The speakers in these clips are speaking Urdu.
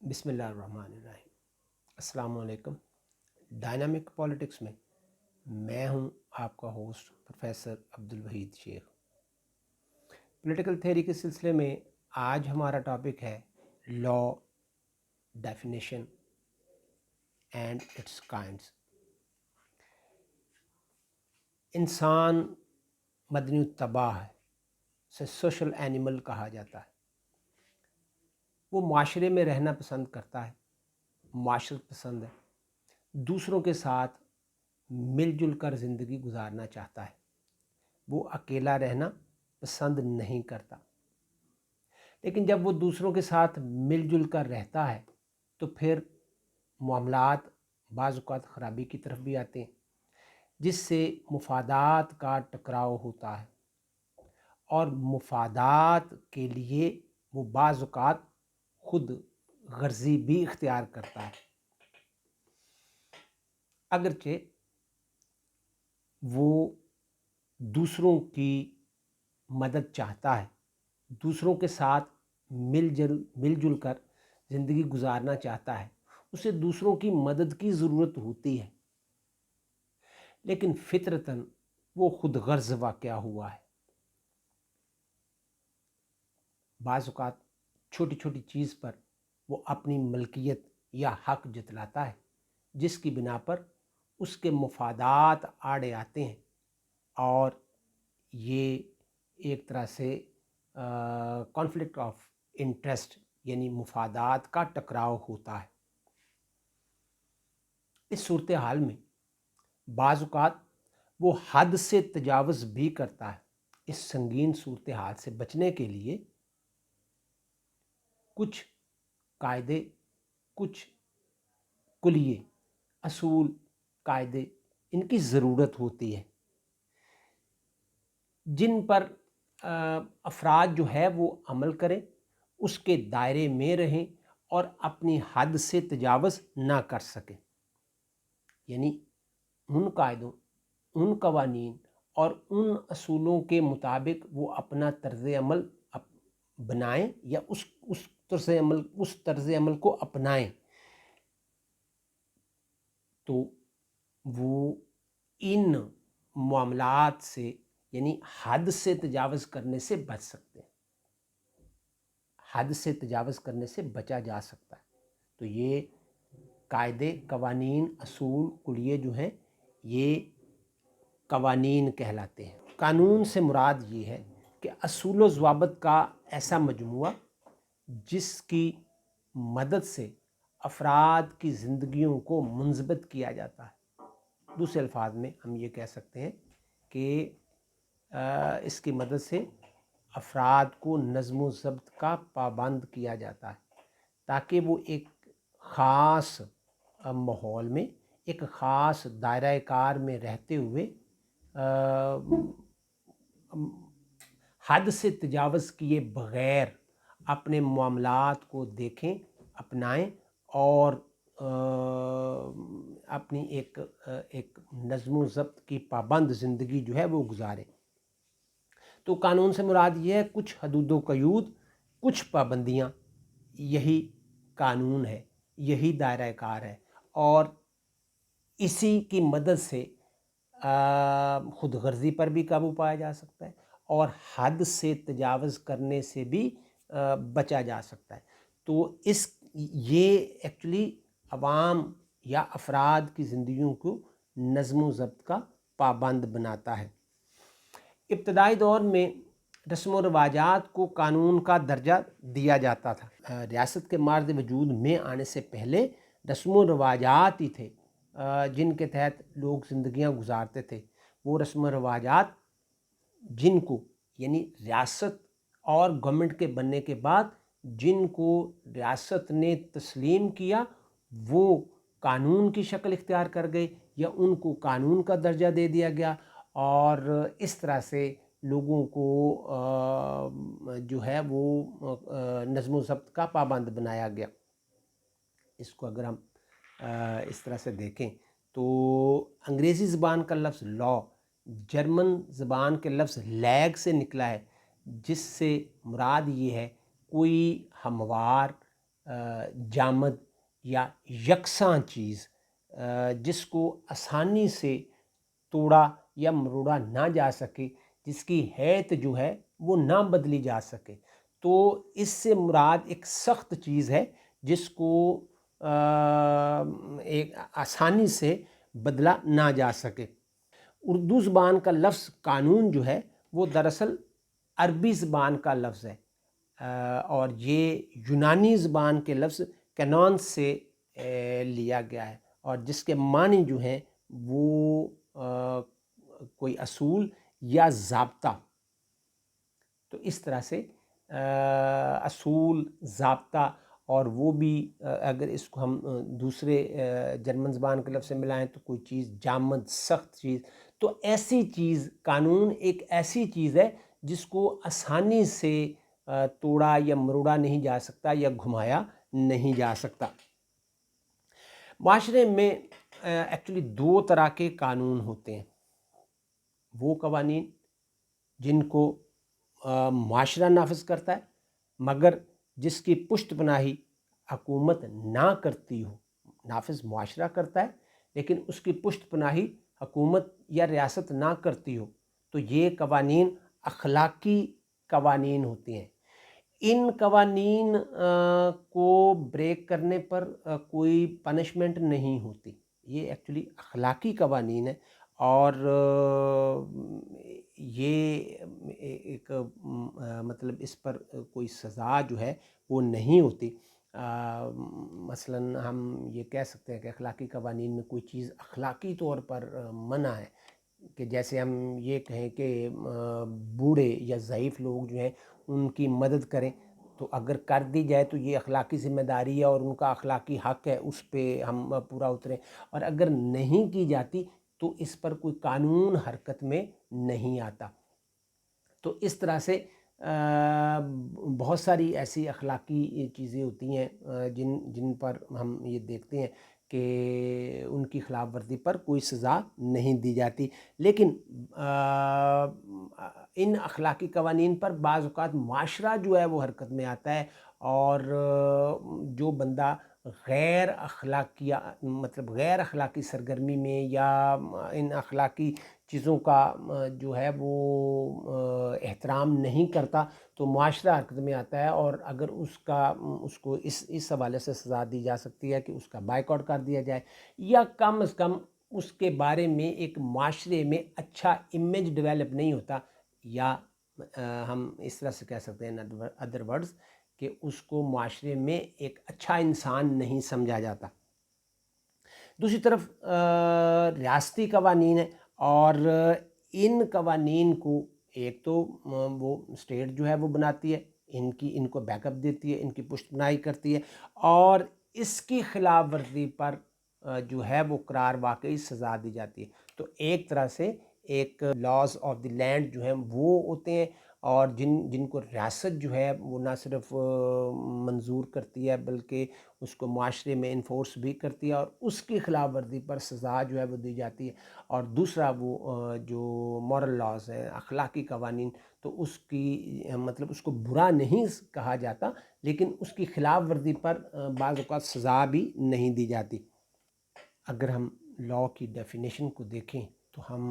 بسم اللہ الرحمن الرحیم۔ السلام علیکم۔ ڈائنامک پالیٹکس میں ہوں آپ کا ہوسٹ پروفیسر عبدالوحید شیخ۔ پولیٹیکل تھیوری کے سلسلے میں آج ہمارا ٹاپک ہے لا، ڈیفینیشن اینڈ اٹس کائنڈس۔ انسان مدنی الطبع ہے، اسے سوشل اینیمل کہا جاتا ہے۔ وہ معاشرے میں رہنا پسند کرتا ہے، معاشرت پسند ہے، دوسروں کے ساتھ مل جل کر زندگی گزارنا چاہتا ہے۔ وہ اکیلا رہنا پسند نہیں کرتا، لیکن جب وہ دوسروں کے ساتھ مل جل کر رہتا ہے تو پھر معاملات بعض اوقات خرابی کی طرف بھی آتے ہیں، جس سے مفادات کا ٹکراؤ ہوتا ہے، اور مفادات کے لیے وہ بعض اوقات خود غرضی بھی اختیار کرتا ہے۔ اگرچہ وہ دوسروں کی مدد چاہتا ہے، دوسروں کے ساتھ مل جل کر زندگی گزارنا چاہتا ہے، اسے دوسروں کی مدد کی ضرورت ہوتی ہے، لیکن فطرتاً وہ خود غرض واقع ہوا ہے۔ بعض اوقات چھوٹی چھوٹی چیز پر وہ اپنی ملکیت یا حق جتلاتا ہے، جس کی بنا پر اس کے مفادات آڑے آتے ہیں، اور یہ ایک طرح سے کانفلکٹ آف انٹرسٹ یعنی مفادات کا ٹکراؤ ہوتا ہے۔ اس صورتحال میں بعض اوقات وہ حد سے تجاوز بھی کرتا ہے۔ اس سنگین صورتحال سے بچنے کے لیے کچھ قاعدے، کچھ کلیے، اصول، قاعدے، ان کی ضرورت ہوتی ہے، جن پر افراد جو ہے وہ عمل کریں، اس کے دائرے میں رہیں اور اپنی حد سے تجاوز نہ کر سکیں۔ یعنی ان قاعدوں، ان قوانین اور ان اصولوں کے مطابق وہ اپنا طرز عمل بنائیں یا اس طرز عمل کو اپنائیں، تو وہ ان معاملات سے یعنی حد سے تجاوز کرنے سے بچ سکتے ہیں، حد سے تجاوز کرنے سے بچا جا سکتا ہے۔ تو یہ قاعدے، قوانین، اصول، کلیے جو ہیں یہ قوانین کہلاتے ہیں۔ قانون سے مراد یہ ہے کہ اصول و ضوابط کا ایسا مجموعہ جس کی مدد سے افراد کی زندگیوں کو منضبط کیا جاتا ہے۔ دوسرے الفاظ میں ہم یہ کہہ سکتے ہیں کہ اس کی مدد سے افراد کو نظم و ضبط کا پابند کیا جاتا ہے، تاکہ وہ ایک خاص ماحول میں، ایک خاص دائرہ کار میں رہتے ہوئے حد سے تجاوز کیے بغیر اپنے معاملات کو دیکھیں، اپنائیں اور اپنی ایک نظم و ضبط کی پابند زندگی جو ہے وہ گزاریں۔ تو قانون سے مراد یہ ہے کچھ حدود و قیود، کچھ پابندیاں، یہی قانون ہے، یہی دائرہ کار ہے، اور اسی کی مدد سے خود غرضی پر بھی قابو پایا جا سکتا ہے اور حد سے تجاوز کرنے سے بھی بچا جا سکتا ہے۔ تو یہ ایکچولی عوام یا افراد کی زندگیوں کو نظم و ضبط کا پابند بناتا ہے۔ ابتدائی دور میں رسم و رواجات کو قانون کا درجہ دیا جاتا تھا۔ ریاست کے مارد وجود میں آنے سے پہلے رسم و رواجات ہی تھے جن کے تحت لوگ زندگیاں گزارتے تھے۔ وہ رسم و رواجات جن کو یعنی ریاست اور گورنمنٹ کے بننے کے بعد جن کو ریاست نے تسلیم کیا، وہ قانون کی شکل اختیار کر گئے یا ان کو قانون کا درجہ دے دیا گیا، اور اس طرح سے لوگوں کو جو ہے وہ نظم و ضبط کا پابند بنایا گیا۔ اس کو اگر ہم اس طرح سے دیکھیں تو انگریزی زبان کا لفظ لا جرمن زبان کے لفظ لیگ سے نکلا ہے، جس سے مراد یہ ہے کوئی ہموار، جامد یا یکساں چیز جس کو آسانی سے توڑا یا مروڑا نہ جا سکے، جس کی حیت جو ہے وہ نہ بدلی جا سکے۔ تو اس سے مراد ایک سخت چیز ہے جس کو ایک آسانی سے بدلا نہ جا سکے۔ اردو زبان کا لفظ قانون جو ہے وہ دراصل عربی زبان کا لفظ ہے، اور یہ یونانی زبان کے لفظ کینون سے لیا گیا ہے، اور جس کے معنی جو ہیں وہ کوئی اصول یا ضابطہ۔ تو اس طرح سے اصول، ضابطہ، اور وہ بھی اگر اس کو ہم دوسرے جرمن زبان کے لفظ سے ملائیں تو کوئی چیز جامد، سخت چیز۔ تو ایسی چیز، قانون ایک ایسی چیز ہے جس کو آسانی سے توڑا یا مروڑا نہیں جا سکتا یا گھمایا نہیں جا سکتا۔ معاشرے میں ایکچولی دو طرح کے قانون ہوتے ہیں۔ وہ قوانین جن کو معاشرہ نافذ کرتا ہے مگر جس کی پشت پناہی حکومت نہ کرتی ہو۔ نافذ معاشرہ کرتا ہے لیکن اس کی پشت پناہی حکومت یا ریاست نہ کرتی ہو، تو یہ قوانین اخلاقی قوانین ہوتے ہیں۔ ان قوانین کو بریک کرنے پر کوئی پنشمنٹ نہیں ہوتی، یہ ایکچولی اخلاقی قوانین ہے، اور یہ ایک مطلب اس پر کوئی سزا جو ہے وہ نہیں ہوتی۔ مثلاً ہم یہ کہہ سکتے ہیں کہ اخلاقی قوانین میں کوئی چیز اخلاقی طور پر منع ہے، کہ جیسے ہم یہ کہیں کہ بوڑھے یا ضعیف لوگ جو ہیں ان کی مدد کریں، تو اگر کر دی جائے تو یہ اخلاقی ذمہ داری ہے اور ان کا اخلاقی حق ہے، اس پہ ہم پورا اتریں، اور اگر نہیں کی جاتی تو اس پر کوئی قانون حرکت میں نہیں آتا۔ تو اس طرح سے بہت ساری ایسی اخلاقی چیزیں ہوتی ہیں جن پر ہم یہ دیکھتے ہیں کہ ان کی خلاف ورزی پر کوئی سزا نہیں دی جاتی، لیکن ان اخلاقی قوانین پر بعض اوقات معاشرہ جو ہے وہ حرکت میں آتا ہے، اور جو بندہ غیر اخلاقی سرگرمی میں یا ان اخلاقی چیزوں کا جو ہے وہ احترام نہیں کرتا تو معاشرہ حرکت میں آتا ہے، اور اگر اس کو اس حوالے سے سزا دی جا سکتی ہے کہ اس کا بائیکاٹ کر دیا جائے، یا کم از کم اس کے بارے میں ایک معاشرے میں اچھا امیج ڈیولپ نہیں ہوتا، یا ہم اس طرح سے کہہ سکتے ہیں ادر ورڈز کہ اس کو معاشرے میں ایک اچھا انسان نہیں سمجھا جاتا۔ دوسری طرف ریاستی قوانین ہیں، اور ان قوانین کو ایک تو وہ اسٹیٹ جو ہے وہ بناتی ہے، ان کو بیک اپ دیتی ہے، ان کی پشت پناہی کرتی ہے، اور اس کی خلاف ورزی پر جو ہے وہ قرار واقعی سزا دی جاتی ہے۔ تو ایک طرح سے ایک لاز آف دی لینڈ جو ہیں وہ ہوتے ہیں، اور جن کو ریاست جو ہے وہ نہ صرف منظور کرتی ہے بلکہ اس کو معاشرے میں انفورس بھی کرتی ہے، اور اس کی خلاف ورزی پر سزا جو ہے وہ دی جاتی ہے۔ اور دوسرا وہ جو مورل لاز ہے، اخلاقی قوانین، تو اس کی مطلب اس کو برا نہیں کہا جاتا، لیکن اس کی خلاف ورزی پر بعض اوقات سزا بھی نہیں دی جاتی۔ اگر ہم لاء کی ڈیفینیشن کو دیکھیں تو ہم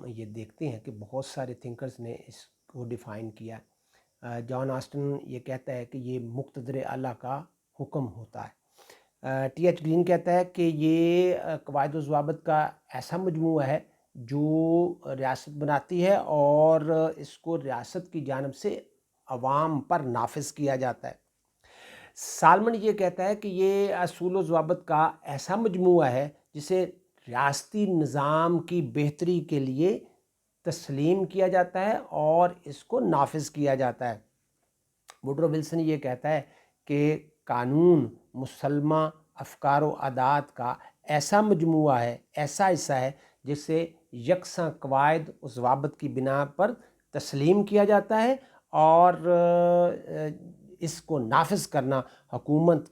یہ دیکھتے ہیں کہ بہت سارے تھنکرز نے اس کو ڈیفائن کیا ہے۔ جان آسٹن یہ کہتا ہے کہ یہ مقتدر اعلیٰ کا حکم ہوتا ہے۔ ٹی ایچ گرین کہتا ہے کہ یہ قواعد و ضوابط کا ایسا مجموعہ ہے جو ریاست بناتی ہے اور اس کو ریاست کی جانب سے عوام پر نافذ کیا جاتا ہے۔ سالمن یہ کہتا ہے کہ یہ اصول و ضوابط کا ایسا مجموعہ ہے جسے ریاستی نظام کی بہتری کے لیے تسلیم کیا جاتا ہے اور اس کو نافذ کیا جاتا ہے۔ ووڈرو ولسن یہ کہتا ہے کہ قانون مسلمہ افکار و عادات کا ایسا مجموعہ ہے، ایسا حصہ ہے جسے یکساں قواعد و ضوابط کی بنا پر تسلیم کیا جاتا ہے، اور اس کو نافذ کرنا حکومت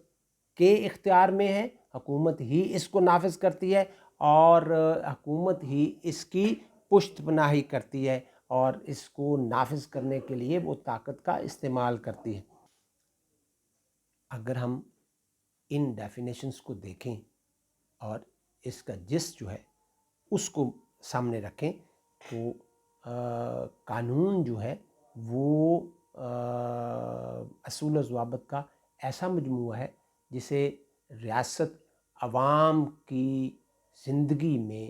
کے اختیار میں ہے، حکومت ہی اس کو نافذ کرتی ہے، اور حکومت ہی اس کی پشت پناہی کرتی ہے، اور اس کو نافذ کرنے کے لیے وہ طاقت کا استعمال کرتی ہے۔ اگر ہم ان ڈیفینیشنز کو دیکھیں اور اس کا جس جو ہے اس کو سامنے رکھیں تو قانون جو ہے وہ اصول و ضوابط کا ایسا مجموعہ ہے جسے ریاست عوام کی زندگی میں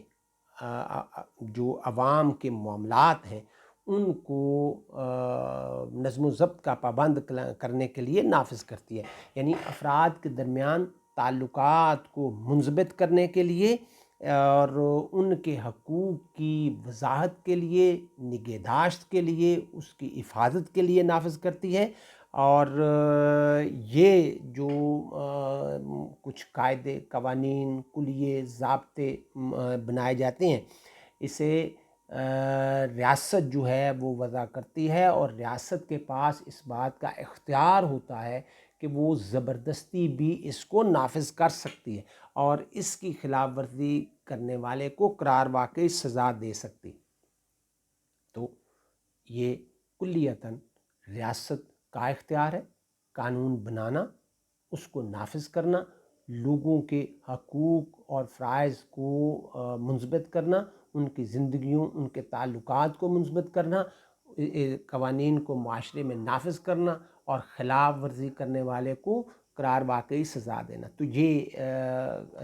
جو عوام کے معاملات ہیں ان کو نظم و ضبط کا پابند کرنے کے لیے نافذ کرتی ہے، یعنی افراد کے درمیان تعلقات کو منضبط کرنے کے لیے اور ان کے حقوق کی وضاحت کے لیے، نگہداشت کے لیے، اس کی حفاظت کے لیے نافذ کرتی ہے۔ اور یہ جو کچھ قاعدے، قوانین، کلیے، ضابطے بنائے جاتے ہیں اسے ریاست جو ہے وہ وضع کرتی ہے، اور ریاست کے پاس اس بات کا اختیار ہوتا ہے کہ وہ زبردستی بھی اس کو نافذ کر سکتی ہے اور اس کی خلاف ورزی کرنے والے کو قرار واقعی سزا دے سکتی۔ تو یہ کلیتاً ریاست کا اختیار ہے، قانون بنانا، اس کو نافذ کرنا، لوگوں کے حقوق اور فرائض کو منضبط کرنا، ان کی زندگیوں، ان کے تعلقات کو منضبط کرنا، قوانین کو معاشرے میں نافذ کرنا اور خلاف ورزی کرنے والے کو قرار واقعی سزا دینا۔ تو یہ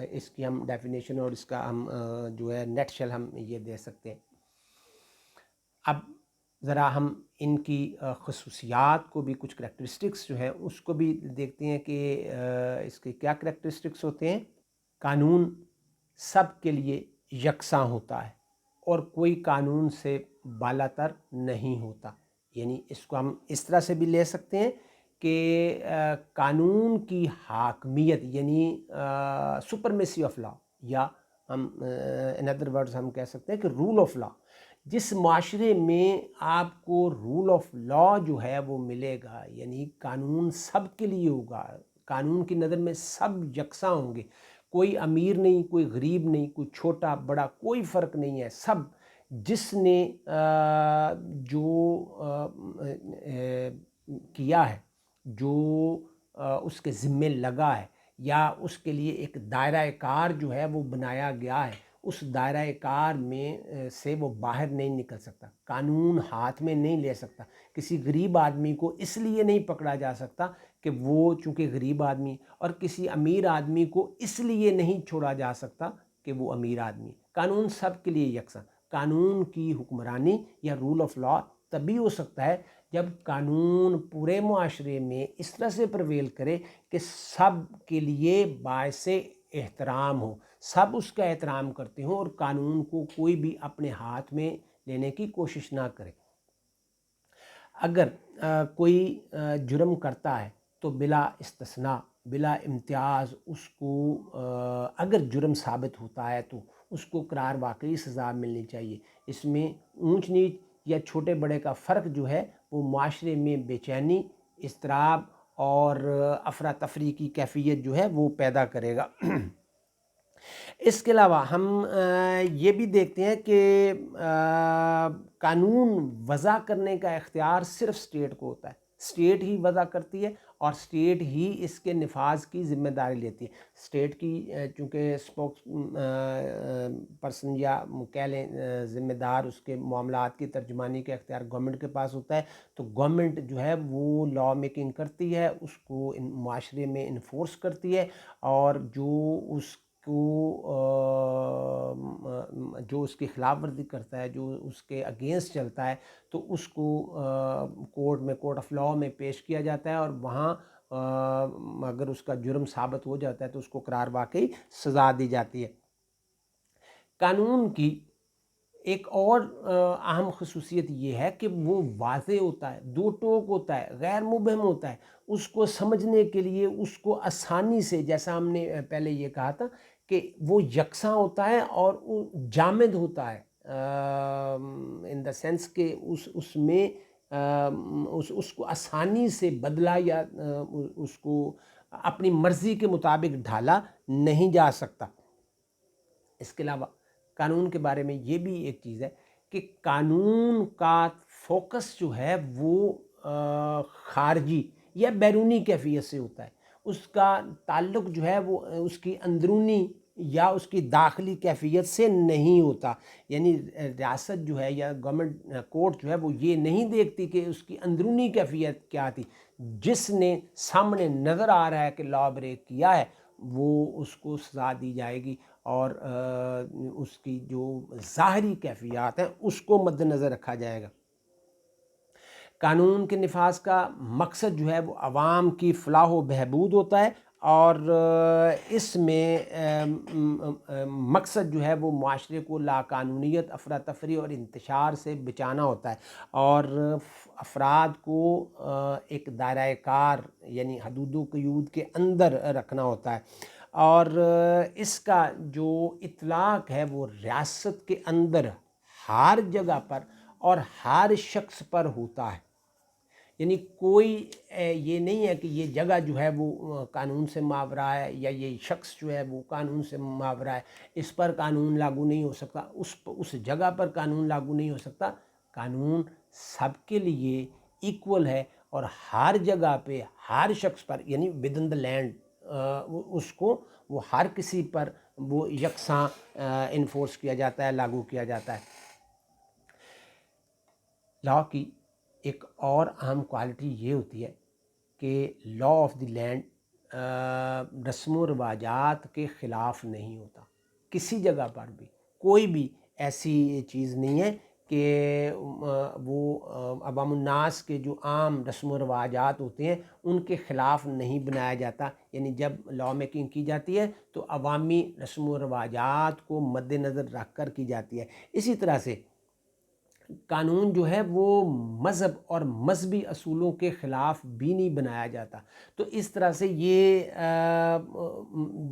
اس کی ہم ڈیفینیشن اور اس کا ہم جو ہے نیٹ شل ہم یہ دے سکتے ہیں۔ اب ذرا ہم ان کی خصوصیات کو بھی، کچھ کریکٹرسٹکس جو ہیں اس کو بھی دیکھتے ہیں کہ اس کے کیا کریکٹرسٹکس ہوتے ہیں۔ قانون سب کے لیے یکساں ہوتا ہے اور کوئی قانون سے بالا تر نہیں ہوتا، یعنی اس کو ہم اس طرح سے بھی لے سکتے ہیں کہ قانون کی حاکمیت یعنی سپرمیسی آف لا، یا ہم ان ادر ورڈز ہم کہہ سکتے ہیں کہ رول آف لا، جس معاشرے میں آپ کو رول آف لا جو ہے وہ ملے گا، یعنی قانون سب کے لیے ہوگا، قانون کی نظر میں سب یکساں ہوں گے، کوئی امیر نہیں، کوئی غریب نہیں، کوئی چھوٹا بڑا، کوئی فرق نہیں ہے، سب جس نے جو کیا ہے، جو اس کے ذمے لگا ہے، یا اس کے لیے ایک دائرہ کار جو ہے وہ بنایا گیا ہے، اس دائرہ کار میں سے وہ باہر نہیں نکل سکتا، قانون ہاتھ میں نہیں لے سکتا۔ کسی غریب آدمی کو اس لیے نہیں پکڑا جا سکتا کہ وہ چونکہ غریب آدمی، اور کسی امیر آدمی کو اس لیے نہیں چھوڑا جا سکتا کہ وہ امیر آدمی۔ قانون سب کے لیے یکساں۔ قانون کی حکمرانی یا رول آف لا تبھی ہو سکتا ہے جب قانون پورے معاشرے میں اس طرح سے پرویل کرے کہ سب کے لیے باعث احترام ہو، سب اس کا احترام کرتے ہوں اور قانون کو کوئی بھی اپنے ہاتھ میں لینے کی کوشش نہ کرے۔ اگر کوئی جرم کرتا ہے تو بلا استثناء، بلا امتیاز اس کو اگر جرم ثابت ہوتا ہے تو اس کو قرار واقعی سزا ملنی چاہیے۔ اس میں اونچ نیچ یا چھوٹے بڑے کا فرق جو ہے وہ معاشرے میں بے چینی، اضطراب اور افراتفری کی کیفیت جو ہے وہ پیدا کرے گا۔ اس کے علاوہ ہم یہ بھی دیکھتے ہیں کہ قانون وضع کرنے کا اختیار صرف اسٹیٹ کو ہوتا ہے، اسٹیٹ ہی وضع کرتی ہے اور اسٹیٹ ہی اس کے نفاذ کی ذمہ داری لیتی ہے۔ اسٹیٹ کی چونکہ اسپوکس پرسن یا کہہ لیں ذمہ دار، اس کے معاملات کی ترجمانی کا اختیار گورنمنٹ کے پاس ہوتا ہے، تو گورنمنٹ جو ہے وہ لا میکنگ کرتی ہے، اس کو معاشرے میں انفورس کرتی ہے، اور جو اس کی خلاف ورزی کرتا ہے، جو اس کے اگینسٹ چلتا ہے، تو اس کو کورٹ میں، کورٹ آف لا میں پیش کیا جاتا ہے، اور وہاں اگر اس کا جرم ثابت ہو جاتا ہے تو اس کو قرار واقعی سزا دی جاتی ہے۔ قانون کی ایک اور اہم خصوصیت یہ ہے کہ وہ واضح ہوتا ہے، دو ٹوک ہوتا ہے، غیر مبہم ہوتا ہے، اس کو سمجھنے کے لیے اس کو آسانی سے، جیسا ہم نے پہلے یہ کہا تھا کہ وہ یکساں ہوتا ہے اور جامد ہوتا ہے، ان دا سینس کہ اس میں اس کو آسانی سے بدلا یا اس کو اپنی مرضی کے مطابق ڈھالا نہیں جا سکتا۔ اس کے علاوہ قانون کے بارے میں یہ بھی ایک چیز ہے کہ قانون کا فوکس جو ہے وہ خارجی یا بیرونی کیفیت سے ہوتا ہے، اس کا تعلق جو ہے وہ اس کی اندرونی یا اس کی داخلی کیفیت سے نہیں ہوتا. یعنی ریاست جو ہے یا گورنمنٹ کورٹ جو ہے وہ یہ نہیں دیکھتی کہ اس کی اندرونی کیفیت کیا تھی. جس نے سامنے نظر آ رہا ہے کہ لا بریک کیا ہے وہ اس کو سزا دی جائے گی، اور اس کی جو ظاہری کیفیات ہیں اس کو مد نظر رکھا جائے گا. قانون کے نفاذ کا مقصد جو ہے وہ عوام کی فلاح و بہبود ہوتا ہے، اور اس میں مقصد جو ہے وہ معاشرے کو لاقانونیت، افراتفری اور انتشار سے بچانا ہوتا ہے، اور افراد کو ایک دائرۂ کار یعنی حدود و قیود کے اندر رکھنا ہوتا ہے. اور اس کا جو اطلاق ہے وہ ریاست کے اندر ہر جگہ پر اور ہر شخص پر ہوتا ہے. یعنی کوئی یہ نہیں ہے کہ یہ جگہ جو ہے وہ قانون سے ماورا ہے یا یہ شخص جو ہے وہ قانون سے ماورا ہے، اس پر قانون لاگو نہیں ہو سکتا، اس جگہ پر قانون لاگو نہیں ہو سکتا. قانون سب کے لیے ایکول ہے، اور ہر جگہ پہ ہر شخص پر یعنی ود ان دا لینڈ اس کو وہ ہر کسی پر وہ یکساں انفورس کیا جاتا ہے، لاگو کیا جاتا ہے. لا کی ایک اور اہم کوالٹی یہ ہوتی ہے کہ لا آف دی لینڈ رسم و رواجات کے خلاف نہیں ہوتا. کسی جگہ پر بھی کوئی بھی ایسی چیز نہیں ہے کہ وہ عوام الناس کے جو عام رسم و رواجات ہوتے ہیں ان کے خلاف نہیں بنایا جاتا. یعنی جب لا میکنگ کی جاتی ہے تو عوامی رسم و رواجات کو مد نظر رکھ کر کی جاتی ہے. اسی طرح سے قانون جو ہے وہ مذہب اور مذہبی اصولوں کے خلاف بھی نہیں بنایا جاتا. تو اس طرح سے یہ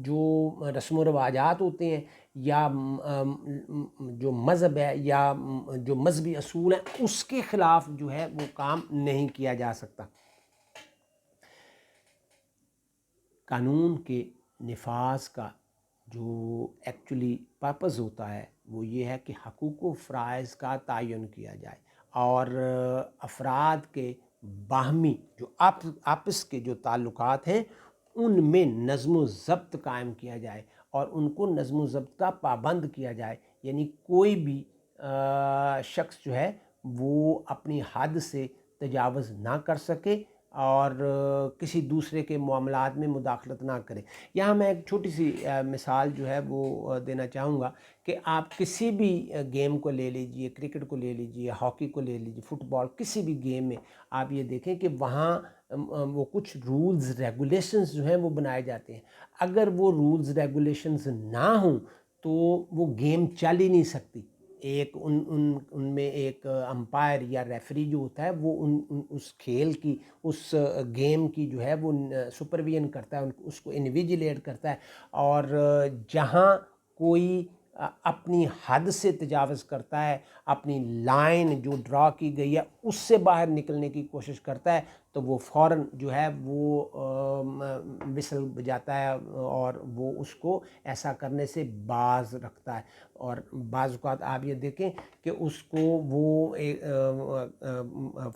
جو رسم و رواجات ہوتے ہیں یا جو مذہب ہے یا جو مذہبی اصول ہیں اس کے خلاف جو ہے وہ کام نہیں کیا جا سکتا. قانون کے نفاذ کا جو ایکچولی پرپز ہوتا ہے وہ یہ ہے کہ حقوق و فرائض کا تعین کیا جائے، اور افراد کے باہمی جو آپس کے جو تعلقات ہیں ان میں نظم و ضبط قائم کیا جائے، اور ان کو نظم و ضبط کا پابند کیا جائے. یعنی کوئی بھی شخص جو ہے وہ اپنی حد سے تجاوز نہ کر سکے اور کسی دوسرے کے معاملات میں مداخلت نہ کرے. یہاں میں ایک چھوٹی سی مثال جو ہے وہ دینا چاہوں گا کہ آپ کسی بھی گیم کو لے لیجئے، کرکٹ کو لے لیجئے، ہاکی کو لے لیجئے، فٹ بال، کسی بھی گیم میں آپ یہ دیکھیں کہ وہاں وہ کچھ رولز ریگولیشنز جو ہیں وہ بنائے جاتے ہیں. اگر وہ رولز ریگولیشنز نہ ہوں تو وہ گیم چل ہی نہیں سکتی. ایک ان میں ایک امپائر یا ریفری جو ہوتا ہے وہ اس کھیل کی اس گیم کی جو ہے وہ سپرویژن کرتا ہے، اس کو انویجیلیٹ کرتا ہے، اور جہاں کوئی اپنی حد سے تجاوز کرتا ہے، اپنی لائن جو ڈرا کی گئی ہے اس سے باہر نکلنے کی کوشش کرتا ہے تو وہ فوراً جو ہے وہ وسل بجاتا ہے اور وہ اس کو ایسا کرنے سے باز رکھتا ہے. اور بعض اوقات آپ یہ دیکھیں کہ اس کو وہ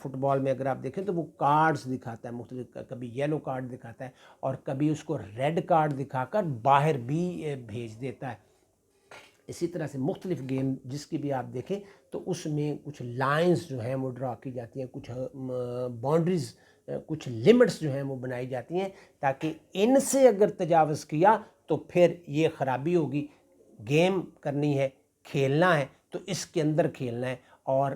فٹ بال میں اگر آپ دیکھیں تو وہ کارڈز دکھاتا ہے مختلف، کبھی یلو کارڈ دکھاتا ہے اور کبھی اس کو ریڈ کارڈ دکھا کر باہر بھی بھیج دیتا ہے. اسی طرح سے مختلف گیم جس کی بھی آپ دیکھیں تو اس میں کچھ لائنز جو ہیں وہ ڈرا کی جاتی ہیں، کچھ باؤنڈریز، کچھ لمٹس جو ہیں وہ بنائی جاتی ہیں تاکہ ان سے اگر تجاوز کیا تو پھر یہ خرابی ہوگی. گیم کرنی ہے، کھیلنا ہے تو اس کے اندر کھیلنا ہے. اور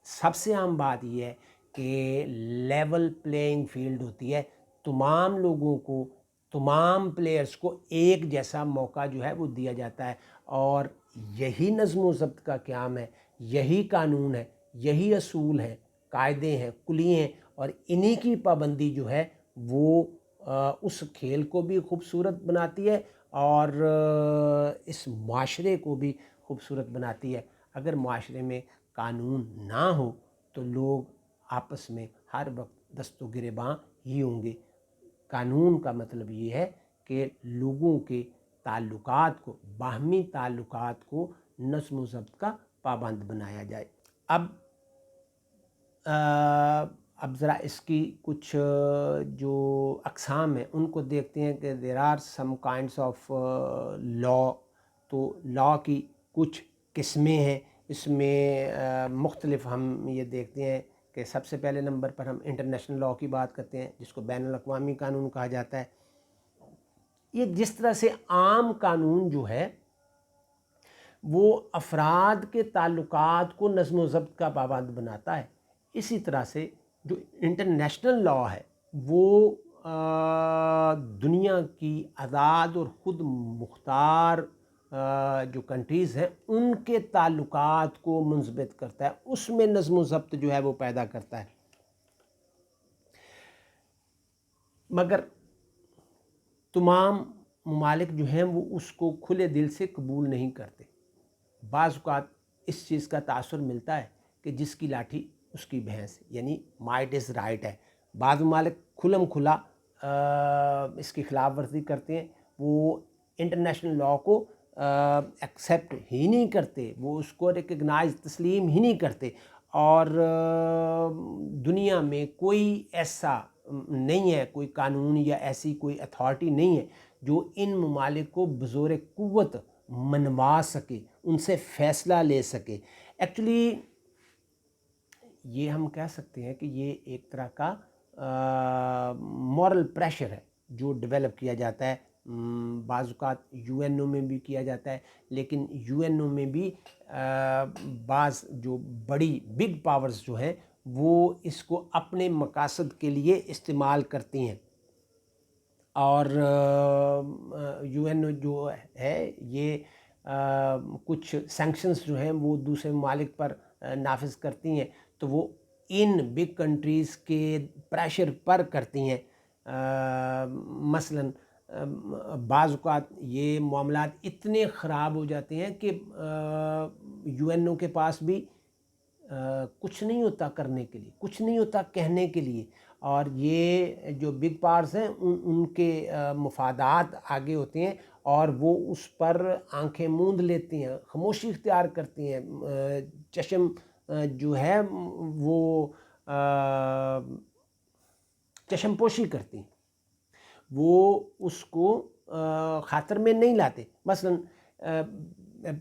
سب سے عام بات یہ ہے کہ لیول پلینگ فیلڈ ہوتی ہے، تمام لوگوں کو، تمام پلیئرز کو ایک جیسا موقع جو ہے وہ دیا جاتا ہے. اور یہی نظم و ضبط کا قیام ہے، یہی قانون ہے، یہی اصول ہیں، قاعدے ہیں، کلیے ہیں، اور انہی کی پابندی جو ہے وہ اس کھیل کو بھی خوبصورت بناتی ہے اور اس معاشرے کو بھی خوبصورت بناتی ہے. اگر معاشرے میں قانون نہ ہو تو لوگ آپس میں ہر وقت دست و گریباں ہی ہوں گے. قانون کا مطلب یہ ہے کہ لوگوں کے تعلقات کو، باہمی تعلقات کو نظم و ضبط کا پابند بنایا جائے۔ اب ذرا اس کی کچھ جو اقسام ہیں ان کو دیکھتے ہیں کہ there are some kinds of law. تو لا کی کچھ قسمیں ہیں، اس میں مختلف ہم یہ دیکھتے ہیں کہ سب سے پہلے نمبر پر ہم انٹرنیشنل لا کی بات کرتے ہیں، جس کو بین الاقوامی قانون کہا جاتا ہے۔ یہ جس طرح سے عام قانون جو ہے وہ افراد کے تعلقات کو نظم و ضبط کا پابند بناتا ہے، اسی طرح سے جو انٹرنیشنل لا ہے وہ دنیا کی آزاد اور خود مختار جو کنٹریز ہیں ان کے تعلقات کو منضبط کرتا ہے، اس میں نظم و ضبط جو ہے وہ پیدا کرتا ہے۔ مگر تمام ممالک جو ہیں وہ اس کو کھلے دل سے قبول نہیں کرتے۔ بعض اوقات اس چیز کا تاثر ملتا ہے کہ جس کی لاٹھی اس کی بھینس، یعنی مائٹ از رائٹ ہے۔ بعض ممالک کھلم کھلا اس کی خلاف ورزی کرتے ہیں، وہ انٹرنیشنل لا کو ایکسیپٹ ہی نہیں کرتے، وہ اس کو ریکگنائز تسلیم ہی نہیں کرتے، اور دنیا میں کوئی ایسا نہیں ہے، کوئی قانون یا ایسی کوئی اتھارٹی نہیں ہے جو ان ممالک کو بزور قوت منوا سکے، ان سے فیصلہ لے سکے۔ ایکچولی یہ ہم کہہ سکتے ہیں کہ یہ ایک طرح کا مورل پریشر ہے جو ڈیولپ کیا جاتا ہے، بعض اوقات یو این او میں بھی کیا جاتا ہے، لیکن یو این او میں بھی بعض جو بڑی بگ پاورز جو ہیں وہ اس کو اپنے مقاصد کے لیے استعمال کرتی ہیں، اور یو این او جو ہے یہ کچھ سینکشنز جو ہیں وہ دوسرے ممالک پر نافذ کرتی ہیں، تو وہ ان بگ کنٹریز کے پریشر پر کرتی ہیں۔ مثلاً بعض اوقات یہ معاملات اتنے خراب ہو جاتے ہیں کہ یو این او کے پاس بھی کچھ نہیں ہوتا کرنے کے لیے، کچھ نہیں ہوتا کہنے کے لیے، اور یہ جو بگ پاورز ہیں ان کے مفادات آگے ہوتے ہیں اور وہ اس پر آنکھیں موند لیتی ہیں، خاموشی اختیار کرتی ہیں، چشم جو ہے وہ چشم پوشی کرتی ہیں، وہ اس کو خاطر میں نہیں لاتے۔ مثلاً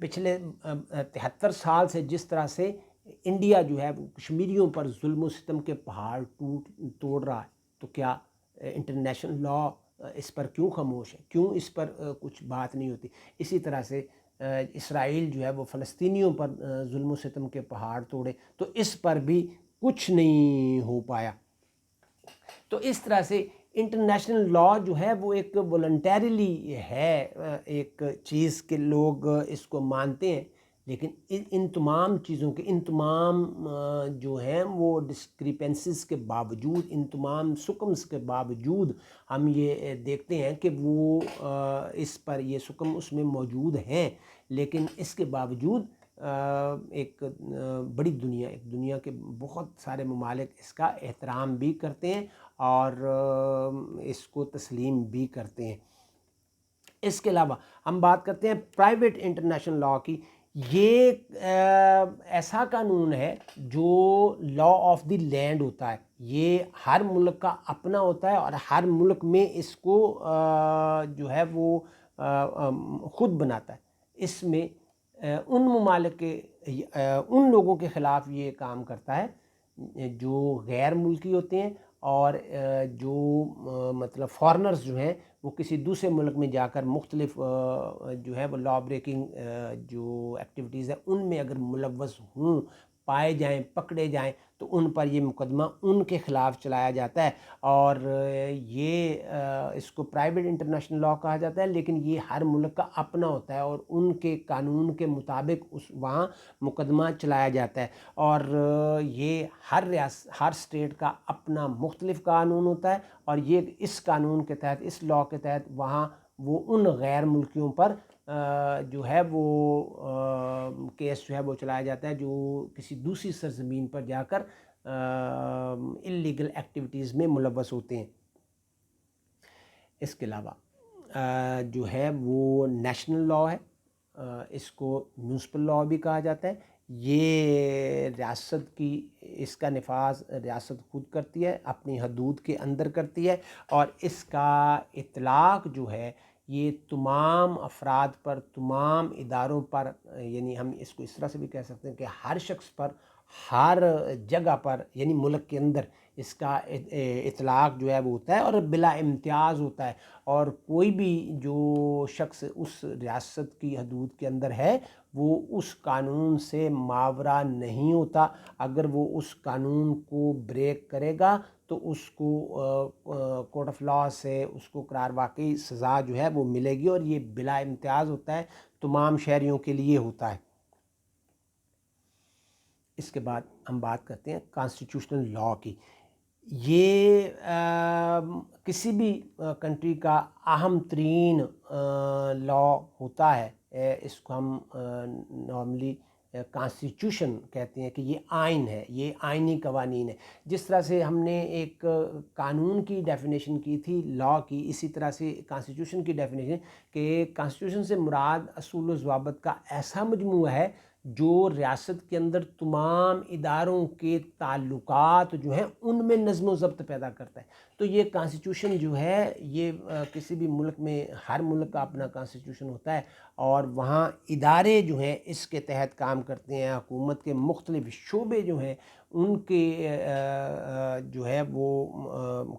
پچھلے 73 سال سے جس طرح سے انڈیا جو ہے وہ کشمیریوں پر ظلم و ستم کے پہاڑ توڑ رہا ہے، تو کیا انٹرنیشنل لا اس پر کیوں خاموش ہے؟ کیوں اس پر کچھ بات نہیں ہوتی؟ اسی طرح سے اسرائیل جو ہے وہ فلسطینیوں پر ظلم و ستم کے پہاڑ توڑے، تو اس پر بھی کچھ نہیں ہو پایا۔ تو اس طرح سے انٹرنیشنل لا جو ہے وہ ایک والنٹیریلی ہے ایک چیز کہ لوگ اس کو مانتے ہیں، لیکن ان تمام چیزوں کے، ان تمام جو ہیں وہ ڈسکریپنسز کے باوجود، ان تمام سکمز کے باوجود ہم یہ دیکھتے ہیں کہ وہ اس پر یہ سکم اس میں موجود ہیں، لیکن اس کے باوجود ایک بڑی دنیا، ایک دنیا کے بہت سارے ممالک اس کا احترام بھی کرتے ہیں اور اس کو تسلیم بھی کرتے ہیں۔ اس کے علاوہ ہم بات کرتے ہیں پرائیویٹ انٹرنیشنل لا کی۔ یہ ایسا قانون ہے جو لا آف دی لینڈ ہوتا ہے، یہ ہر ملک کا اپنا ہوتا ہے اور ہر ملک میں اس کو جو ہے وہ خود بناتا ہے۔ اس میں ان ممالک کے ان لوگوں کے خلاف یہ کام کرتا ہے جو غیر ملکی ہوتے ہیں، اور جو مطلب فارنرز جو ہیں وہ کسی دوسرے ملک میں جا کر مختلف جو ہے وہ لا بریکنگ جو ایکٹیویٹیز ہیں ان میں اگر ملوث ہوں، پائے جائیں، پکڑے جائیں، تو ان پر یہ مقدمہ ان کے خلاف چلایا جاتا ہے، اور یہ اس کو پرائیویٹ انٹرنیشنل لا کہا جاتا ہے، لیکن یہ ہر ملک کا اپنا ہوتا ہے اور ان کے قانون کے مطابق وہاں مقدمہ چلایا جاتا ہے، اور یہ ہر اسٹیٹ کا اپنا مختلف قانون ہوتا ہے، اور یہ اس قانون کے تحت، اس لا کے تحت وہاں وہ ان غیر ملکیوں پر جو ہے وہ کیس جو ہے وہ چلایا جاتا ہے جو کسی دوسری سرزمین پر جا کر اللیگل ایکٹیویٹیز میں ملوث ہوتے ہیں۔ اس کے علاوہ جو ہے وہ نیشنل لا ہے، اس کو میونسپل لا بھی کہا جاتا ہے۔ یہ ریاست کی اس کا نفاذ ریاست خود کرتی ہے، اپنی حدود کے اندر کرتی ہے، اور اس کا اطلاق جو ہے یہ تمام افراد پر، تمام اداروں پر، یعنی ہم اس کو اس طرح سے بھی کہہ سکتے ہیں کہ ہر شخص پر، ہر جگہ پر، یعنی ملک کے اندر اس کا اطلاق جو ہے وہ ہوتا ہے اور بلا امتیاز ہوتا ہے، اور کوئی بھی جو شخص اس ریاست کی حدود کے اندر ہے وہ اس قانون سے ماورا نہیں ہوتا۔ اگر وہ اس قانون کو بریک کرے گا تو اس کو کورٹ آف لا سے اس کو قرار واقعی سزا جو ہے وہ ملے گی، اور یہ بلا امتیاز ہوتا ہے، تمام شہریوں کے لیے ہوتا ہے۔ اس کے بعد ہم بات کرتے ہیں کانسٹیٹیوشنل لا کی۔ یہ کسی بھی کنٹری کا اہم ترین لا ہوتا ہے، اس کو ہم نارملی کانسٹیٹیوشن کہتے ہیں کہ یہ آئین ہے، یہ آئینی قوانین ہے۔ جس طرح سے ہم نے ایک قانون کی ڈیفینیشن کی تھی لا کی، اسی طرح سے کانسٹیٹیوشن کی ڈیفینیشن کہ کانسٹیٹیوشن سے مراد اصول و ضوابط کا ایسا مجموعہ ہے جو ریاست کے اندر تمام اداروں کے تعلقات جو ہیں ان میں نظم و ضبط پیدا کرتا ہے۔ تو یہ کانسٹیٹیوشن جو ہے یہ کسی بھی ملک میں، ہر ملک کا اپنا کانسٹیٹیوشن ہوتا ہے، اور وہاں ادارے جو ہیں اس کے تحت کام کرتے ہیں۔ حکومت کے مختلف شعبے جو ہیں ان کے جو ہے وہ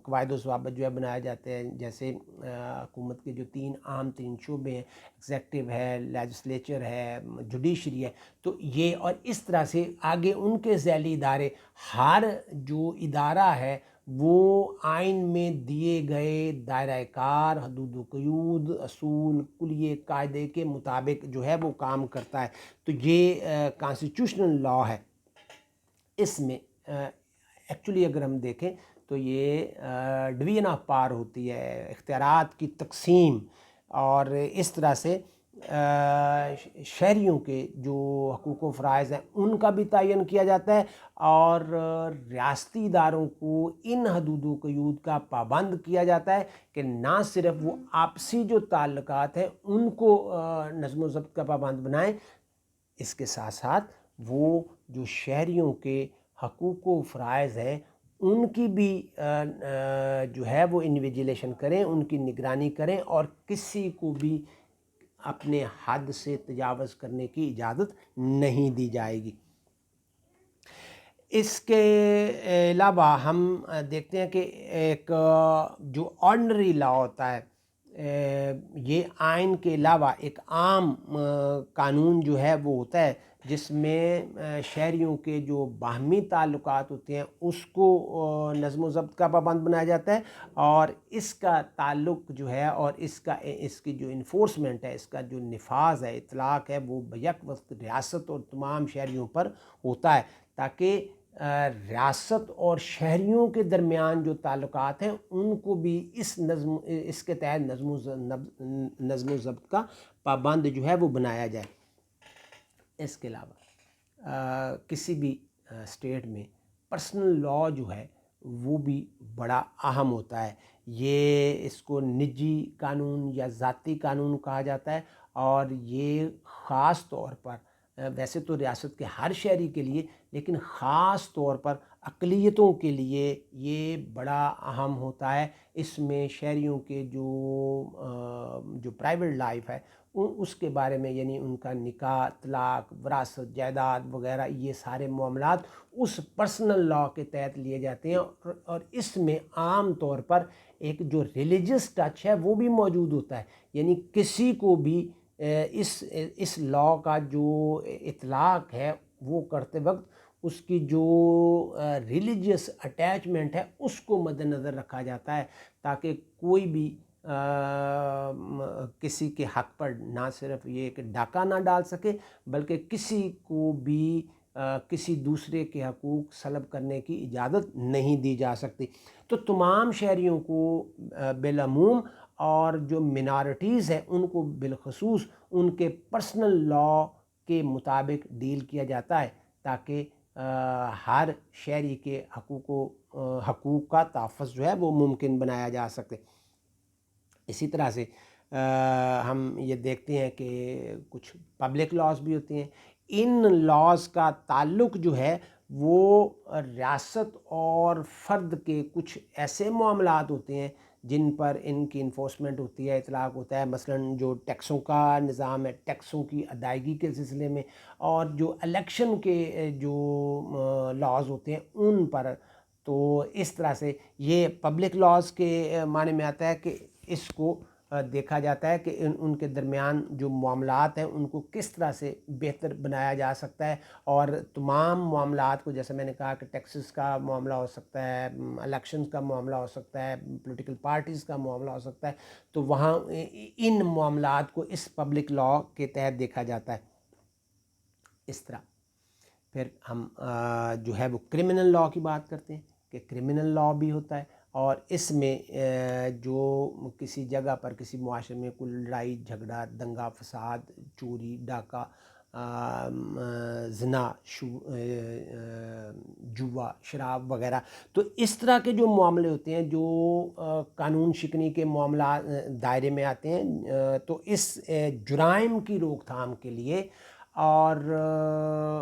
قواعد و ضوابط جو ہے بنائے جاتے ہیں، جیسے حکومت کے جو 3 اہم ترین شعبے ہیں، ایگزیکٹو ہے، لیجسلیچر ہے، جوڈیشری ہے، تو یہ، اور اس طرح سے آگے ان کے ذیلی ادارے، ہر جو ادارہ ہے وہ آئین میں دیے گئے دائرہ کار، حدود و قیود، اصول، کلیے قاعدے کے مطابق جو ہے وہ کام کرتا ہے۔ تو یہ کانسٹیٹیوشنل لا ہے۔ اس میں ایکچولی اگر ہم دیکھیں تو یہ ڈویژن آف پاور ہوتی ہے، اختیارات کی تقسیم، اور اس طرح سے شہریوں کے جو حقوق و فرائض ہیں ان کا بھی تعین کیا جاتا ہے، اور ریاستی اداروں کو ان حدود و قیود کا پابند کیا جاتا ہے کہ نہ صرف وہ آپسی جو تعلقات ہیں ان کو نظم و ضبط کا پابند بنائیں، اس کے ساتھ ساتھ وہ جو شہریوں کے حقوق و فرائض ہیں ان کی بھی جو ہے وہ انویجیلیشن کریں، ان کی نگرانی کریں، اور کسی کو بھی اپنے حد سے تجاوز کرنے کی اجازت نہیں دی جائے گی۔ اس کے علاوہ ہم دیکھتے ہیں کہ ایک جو آرڈنری لا ہوتا ہے، یہ آئین کے علاوہ ایک عام قانون جو ہے وہ ہوتا ہے جس میں شہریوں کے جو باہمی تعلقات ہوتے ہیں اس کو نظم و ضبط کا پابند بنایا جاتا ہے، اور اس کا تعلق جو ہے اور اس کی جو انفورسمنٹ ہے، اس کا جو نفاذ ہے، اطلاق ہے، وہ بیک وقت ریاست اور تمام شہریوں پر ہوتا ہے، تاکہ ریاست اور شہریوں کے درمیان جو تعلقات ہیں ان کو بھی اس کے تحت نظم و ضبط کا پابند جو ہے وہ بنایا جائے۔ اس کے علاوہ کسی بھی اسٹیٹ میں پرسنل لا جو ہے وہ بھی بڑا اہم ہوتا ہے۔ یہ اس کو نجی قانون یا ذاتی قانون کہا جاتا ہے، اور یہ خاص طور پر ویسے تو ریاست کے ہر شہری کے لیے، لیکن خاص طور پر اقلیتوں کے لیے یہ بڑا اہم ہوتا ہے۔ اس میں شہریوں کے جو پرائیویٹ لائف ہے اس کے بارے میں، یعنی ان کا نکاح، طلاق، وراثت، جائیداد وغیرہ، یہ سارے معاملات اس پرسنل لا کے تحت لیے جاتے ہیں، اور اس میں عام طور پر ایک جو ریلیجس ٹچ ہے وہ بھی موجود ہوتا ہے، یعنی کسی کو بھی اس لا کا جو اطلاق ہے وہ کرتے وقت اس کی جو ریلیجس اٹیچمنٹ ہے اس کو مد نظر رکھا جاتا ہے، تاکہ کوئی بھی کسی کے حق پر نہ صرف یہ کہ ڈاکہ نہ ڈال سکے، بلکہ کسی کو بھی کسی دوسرے کے حقوق سلب کرنے کی اجازت نہیں دی جا سکتی۔ تو تمام شہریوں کو بالعموم، اور جو منارٹیز ہیں ان کو بالخصوص ان کے پرسنل لا کے مطابق ڈیل کیا جاتا ہے، تاکہ ہر شہری کے حقوق کا تحفظ جو ہے وہ ممکن بنایا جا سکے۔ اسی طرح سے ہم یہ دیکھتے ہیں کہ کچھ پبلک لاز بھی ہوتے ہیں۔ ان لاز کا تعلق جو ہے وہ ریاست اور فرد کے کچھ ایسے معاملات ہوتے ہیں جن پر ان کی انفورسمنٹ ہوتی ہے، اطلاق ہوتا ہے، مثلاً جو ٹیکسوں کا نظام ہے، ٹیکسوں کی ادائیگی کے سلسلے میں، اور جو الیکشن کے جو لاز ہوتے ہیں ان پر. تو اس طرح سے یہ پبلک لاز کے معنی میں آتا ہے کہ اس کو دیکھا جاتا ہے کہ ان کے درمیان جو معاملات ہیں ان کو کس طرح سے بہتر بنایا جا سکتا ہے، اور تمام معاملات کو، جیسے میں نے کہا کہ ٹیکسز کا معاملہ ہو سکتا ہے، الیکشنز کا معاملہ ہو سکتا ہے، پولیٹیکل پارٹیز کا معاملہ ہو سکتا ہے، تو وہاں ان معاملات کو اس پبلک لا کے تحت دیکھا جاتا ہے. اس طرح پھر ہم جو ہے وہ کرمنل لا کی بات کرتے ہیں کہ کرمنل لا بھی ہوتا ہے، اور اس میں جو کسی جگہ پر کسی معاشرے میں کوئی لڑائی جھگڑا، دنگا فساد، چوری ڈاکہ، زنا، جوا، شراب وغیرہ، تو اس طرح کے جو معاملے ہوتے ہیں جو قانون شکنی کے معاملات دائرے میں آتے ہیں، تو اس جرائم کی روک تھام کے لیے اور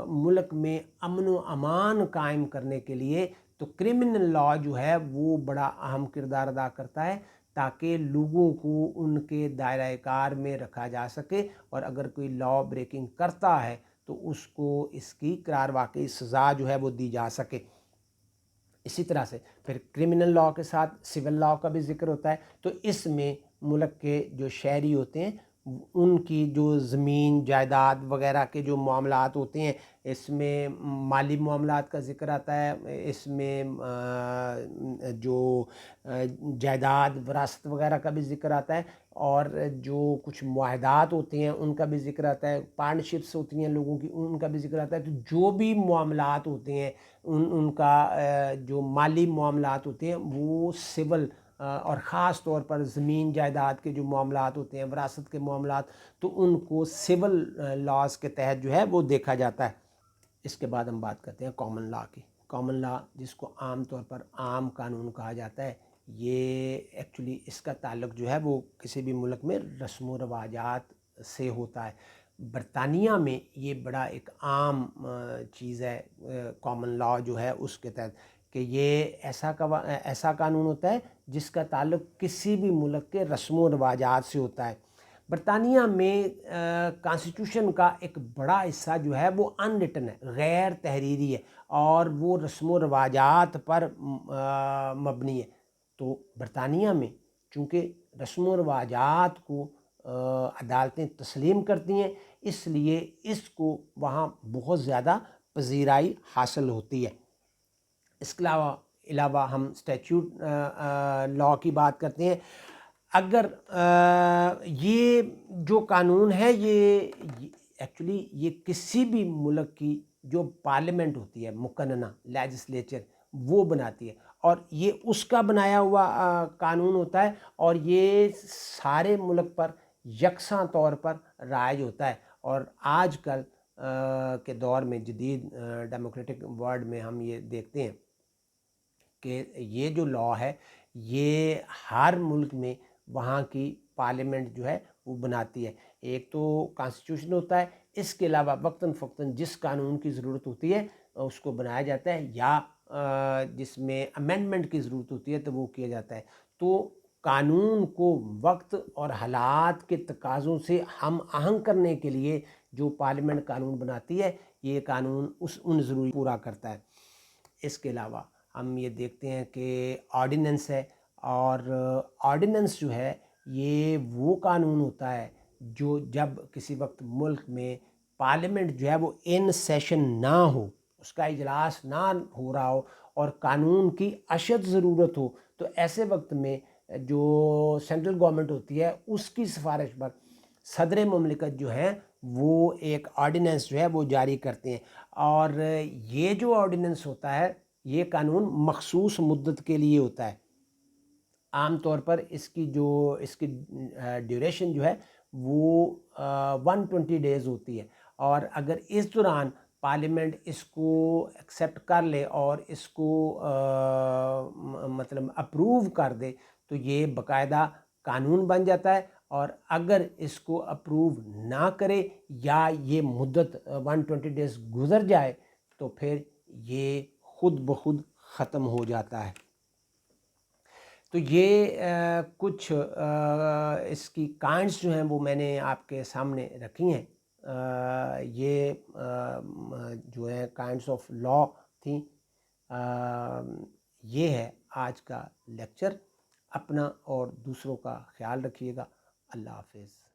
ملک میں امن و امان قائم کرنے کے لیے تو کرمنل لا جو ہے وہ بڑا اہم کردار ادا کرتا ہے، تاکہ لوگوں کو ان کے دائرہ کار میں رکھا جا سکے، اور اگر کوئی لا بریکنگ کرتا ہے تو اس کو اس کی قرار واقعی سزا جو ہے وہ دی جا سکے. اسی طرح سے پھر کرمنل لا کے ساتھ سول لا کا بھی ذکر ہوتا ہے. تو اس میں ملک کے جو شہری ہوتے ہیں ان کی جو زمین جائیداد وغیرہ کے جو معاملات ہوتے ہیں، اس میں مالی معاملات کا ذکر آتا ہے، اس میں جو جائیداد وراثت وغیرہ کا بھی ذکر آتا ہے، اور جو کچھ معاہدات ہوتے ہیں ان کا بھی ذکر آتا ہے، پارٹنرشپس ہوتی ہیں لوگوں کی ان کا بھی ذکر آتا ہے. تو جو بھی معاملات ہوتے ہیں ان کا جو مالی معاملات ہوتے ہیں وہ سول اور خاص طور پر زمین جائیداد کے جو معاملات ہوتے ہیں، وراثت کے معاملات، تو ان کو سول لاز کے تحت جو ہے وہ دیکھا جاتا ہے. اس کے بعد ہم بات کرتے ہیں کامن لا کی. کامن لا جس کو عام طور پر عام قانون کہا جاتا ہے، یہ ایکچولی اس کا تعلق جو ہے وہ کسی بھی ملک میں رسم و رواجات سے ہوتا ہے. برطانیہ میں یہ بڑا ایک عام چیز ہے کامن لا جو ہے اس کے تحت، کہ یہ ایسا قانون ہوتا ہے جس کا تعلق کسی بھی ملک کے رسم و رواجات سے ہوتا ہے. برطانیہ میں کانسٹیٹیوشن کا ایک بڑا حصہ جو ہے وہ ان ریٹن ہے، غیر تحریری ہے، اور وہ رسم و رواجات پر مبنی ہے. تو برطانیہ میں چونکہ رسم و رواجات کو عدالتیں تسلیم کرتی ہیں، اس لیے اس کو وہاں بہت زیادہ پذیرائی حاصل ہوتی ہے. اس کے علاوہ ہم اسٹیچیوٹ لا کی بات کرتے ہیں. اگر یہ جو قانون ہے یہ ایکچولی یہ کسی بھی ملک کی جو پارلیمنٹ ہوتی ہے مقننہ لیجسلیچر وہ بناتی ہے، اور یہ اس کا بنایا ہوا قانون ہوتا ہے، اور یہ سارے ملک پر یکساں طور پر رائج ہوتا ہے. اور آج کل کے دور میں جدید ڈیموکریٹک ورلڈ میں ہم یہ دیکھتے ہیں کہ یہ جو لا ہے یہ ہر ملک میں وہاں کی پارلیمنٹ جو ہے وہ بناتی ہے. ایک تو کانسٹیٹیوشن ہوتا ہے، اس کے علاوہ وقتاً فوقتاً جس قانون کی ضرورت ہوتی ہے اس کو بنایا جاتا ہے، یا جس میں امینڈمنٹ کی ضرورت ہوتی ہے تو وہ کیا جاتا ہے. تو قانون کو وقت اور حالات کے تقاضوں سے ہم آہنگ کرنے کے لیے جو پارلیمنٹ قانون بناتی ہے یہ قانون ان ضروری پورا کرتا ہے. اس کے علاوہ ہم یہ دیکھتے ہیں کہ آرڈیننس ہے، اور آرڈیننس جو ہے یہ وہ قانون ہوتا ہے جو جب کسی وقت ملک میں پارلیمنٹ جو ہے وہ ان سیشن نہ ہو، اس کا اجلاس نہ ہو رہا ہو، اور قانون کی اشد ضرورت ہو، تو ایسے وقت میں جو سینٹرل گورنمنٹ ہوتی ہے اس کی سفارش پر صدر مملکت جو ہیں وہ ایک آرڈیننس جو ہے وہ جاری کرتے ہیں. اور یہ جو آرڈیننس ہوتا ہے یہ قانون مخصوص مدت کے لیے ہوتا ہے. عام طور پر اس کی ڈیوریشن جو ہے وہ 120 ڈیز ہوتی ہے، اور اگر اس دوران پارلیمنٹ اس کو ایکسیپٹ کر لے اور اس کو مطلب اپروو کر دے تو یہ باقاعدہ قانون بن جاتا ہے، اور اگر اس کو اپروو نہ کرے یا یہ مدت 120 ڈیز گزر جائے تو پھر یہ خود بخود ختم ہو جاتا ہے۔ تو یہ کچھ اس کی کائنڈس جو ہیں وہ میں نے آپ کے سامنے رکھی ہیں۔ یہ جو ہے کائنڈس آف لا تھیں۔ یہ ہے آج کا لیکچر۔ اپنا اور دوسروں کا خیال رکھیے گا۔ اللہ حافظ۔